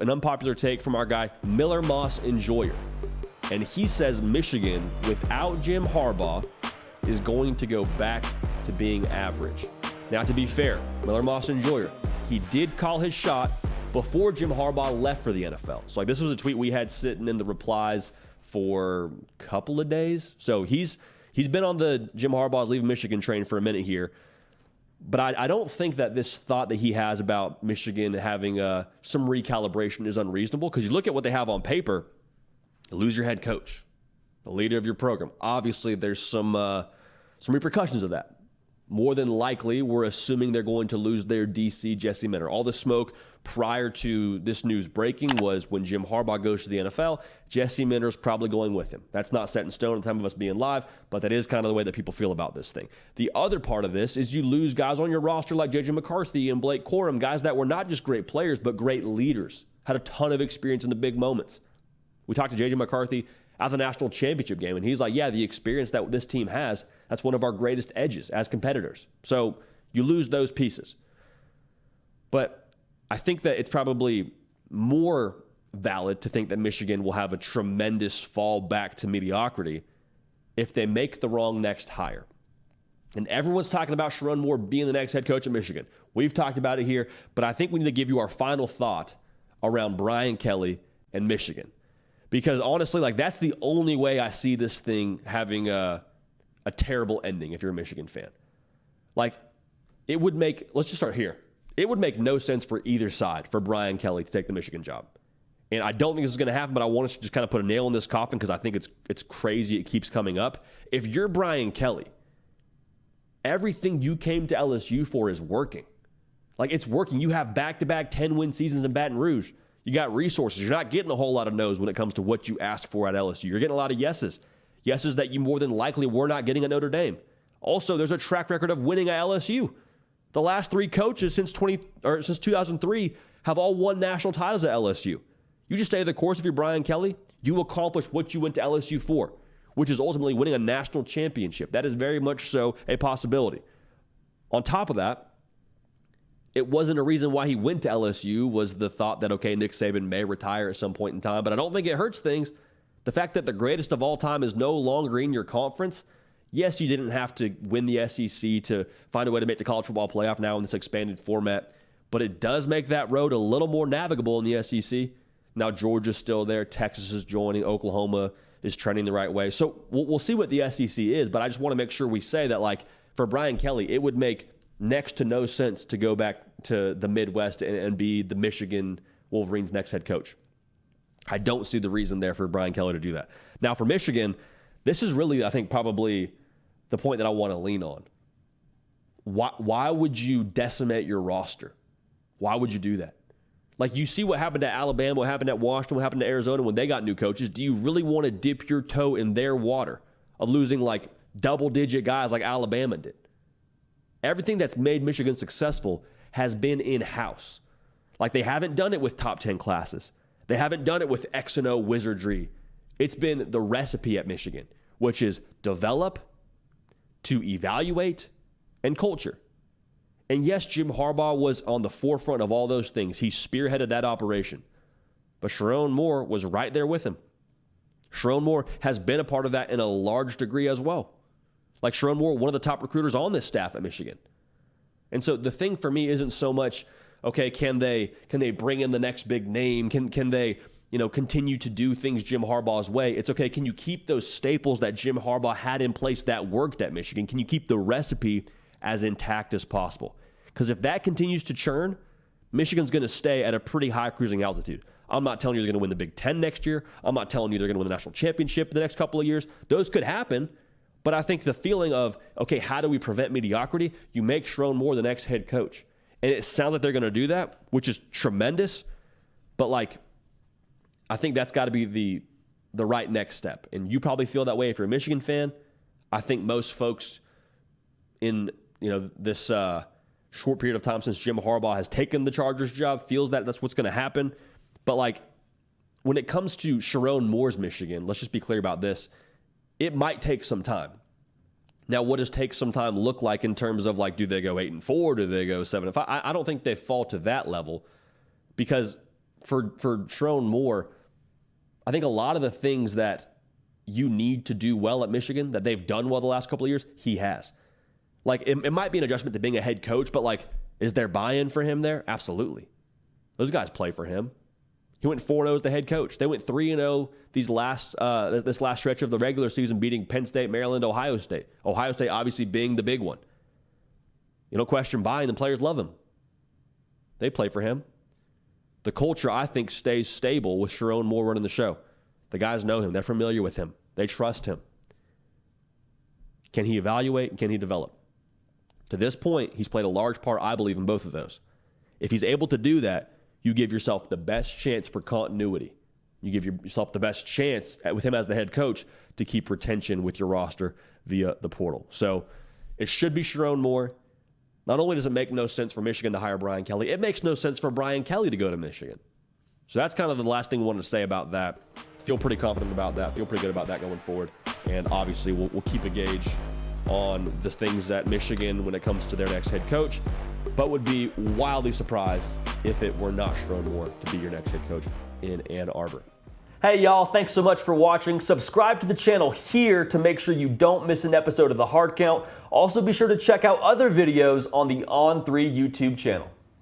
An unpopular take from our guy, Miller Moss Enjoyer. And he says Michigan, without Jim Harbaugh, is going to go back to being average. Now, to be fair, Miller Moss Enjoyer, he did call his shot before Jim Harbaugh left for the NFL. So, this was a tweet we had sitting in the replies for a couple of days. So, he's been on the Jim Harbaugh's Leaving Michigan train for a minute here. But I don't think that this thought that he has about Michigan having some recalibration is unreasonable, because you look at what they have on paper. You lose your head coach, the leader of your program. Obviously, there's some repercussions of that. More than likely, we're assuming they're going to lose their DC, Jesse Minter. All the smoke prior to this news breaking was when Jim Harbaugh goes to the NFL, Jesse Minter's probably going with him. That's not set in stone at the time of us being live, but that is kind of the way that people feel about this thing. The other part of this is you lose guys on your roster like J.J. McCarthy and Blake Corum, guys that were not just great players, but great leaders, had a ton of experience in the big moments. We talked to J.J. McCarthy at the national championship game, and he's like, yeah, the experience that this team has, that's one of our greatest edges as competitors. So you lose those pieces. But I think that it's probably more valid to think that Michigan will have a tremendous fall back to mediocrity if they make the wrong next hire. And everyone's talking about Sharon Moore being the next head coach of Michigan. We've talked about it here, but I think we need to give you our final thought around Brian Kelly and Michigan. Because honestly, that's the only way I see this thing having a terrible ending if you're a Michigan fan. It would make, let's just start here. It would make no sense for either side for Brian Kelly to take the Michigan job. And I don't think this is going to happen, but I want us to just kind of put a nail in this coffin because I think it's crazy it keeps coming up. If you're Brian Kelly, everything you came to LSU for is working. It's working. You have back-to-back 10-win seasons in Baton Rouge. You got resources. You're not getting a whole lot of no's when it comes to what you asked for at LSU. You're getting a lot of yeses. Yeses that you more than likely were not getting at Notre Dame. Also, there's a track record of winning at LSU. The last three coaches since 2003 have all won national titles at LSU. You just stay the course if you're Brian Kelly, you accomplish what you went to LSU for, which is ultimately winning a national championship. That is very much so a possibility. On top of that, it wasn't a reason why he went to LSU was the thought that, okay, Nick Saban may retire at some point in time, but I don't think it hurts things. The fact that the greatest of all time is no longer in your conference, yes, you didn't have to win the SEC to find a way to make the college football playoff now in this expanded format, but it does make that road a little more navigable in the SEC. Now Georgia's still there, Texas is joining, Oklahoma is trending the right way. So we'll see what the SEC is, but I just want to make sure we say that, for Brian Kelly, it would make next to no sense to go back to the Midwest and be the Michigan Wolverines' next head coach. I don't see the reason there for Brian Kelly to do that. Now, for Michigan, this is really, I think, probably the point that I want to lean on. Why would you decimate your roster? Why would you do that? You see what happened to Alabama, what happened at Washington, what happened to Arizona when they got new coaches. Do you really want to dip your toe in their water of losing double-digit guys like Alabama did? Everything that's made Michigan successful has been in-house. They haven't done it with top 10 classes. They haven't done it with X and O wizardry. It's been the recipe at Michigan, which is develop, to evaluate, and culture. And yes, Jim Harbaugh was on the forefront of all those things. He spearheaded that operation. But Sharon Moore was right there with him. Sharon Moore has been a part of that in a large degree as well. Sharon Moore, one of the top recruiters on this staff at Michigan. And so the thing for me isn't so much, okay, can they bring in the next big name? Can they, continue to do things Jim Harbaugh's way? It's okay, can you keep those staples that Jim Harbaugh had in place that worked at Michigan? Can you keep the recipe as intact as possible? Because if that continues to churn, Michigan's going to stay at a pretty high cruising altitude. I'm not telling you they're going to win the Big Ten next year. I'm not telling you they're going to win the national championship the next couple of years. Those could happen. But I think the feeling of, okay, how do we prevent mediocrity? You make Sharon Moore the next head coach. And it sounds like they're going to do that, which is tremendous. But I think that's got to be the right next step. And you probably feel that way if you're a Michigan fan. I think most folks in this short period of time since Jim Harbaugh has taken the Chargers job feels that that's what's going to happen. But when it comes to Sharon Moore's Michigan, let's just be clear about this. It might take some time. Now, what does take some time look like in terms of do they go 8-4? Do they go 7-5? I don't think they fall to that level because for Sharon Moore, I think a lot of the things that you need to do well at Michigan that they've done well the last couple of years, he has. Like, it might be an adjustment to being a head coach, but like, is there buy-in for him there? Absolutely. Those guys play for him. He went 4-0 as the head coach. They went 3-0 this last stretch of the regular season, beating Penn State, Maryland, Ohio State. Ohio State obviously being the big one. You don't question buying. The players love him. They play for him. The culture, I think, stays stable with Sharon Moore running the show. The guys know him. They're familiar with him. They trust him. Can he evaluate and can he develop? To this point, he's played a large part, I believe, in both of those. If he's able to do that, you give yourself the best chance for continuity. You give yourself the best chance with him as the head coach to keep retention with your roster via the portal. So it should be Sharon Moore. Not only does it make no sense for Michigan to hire Brian Kelly, it makes no sense for Brian Kelly to go to Michigan. So that's kind of the last thing I wanted to say about that. Feel pretty confident about that. Feel pretty good about that going forward. And obviously, we'll keep a gauge on the things at Michigan when it comes to their next head coach, but would be wildly surprised if it were not Sharon Moore to be your next head coach in Ann Arbor. Hey y'all, thanks so much for watching. Subscribe to the channel here to make sure you don't miss an episode of The Hard Count. Also be sure to check out other videos on the On3 YouTube channel.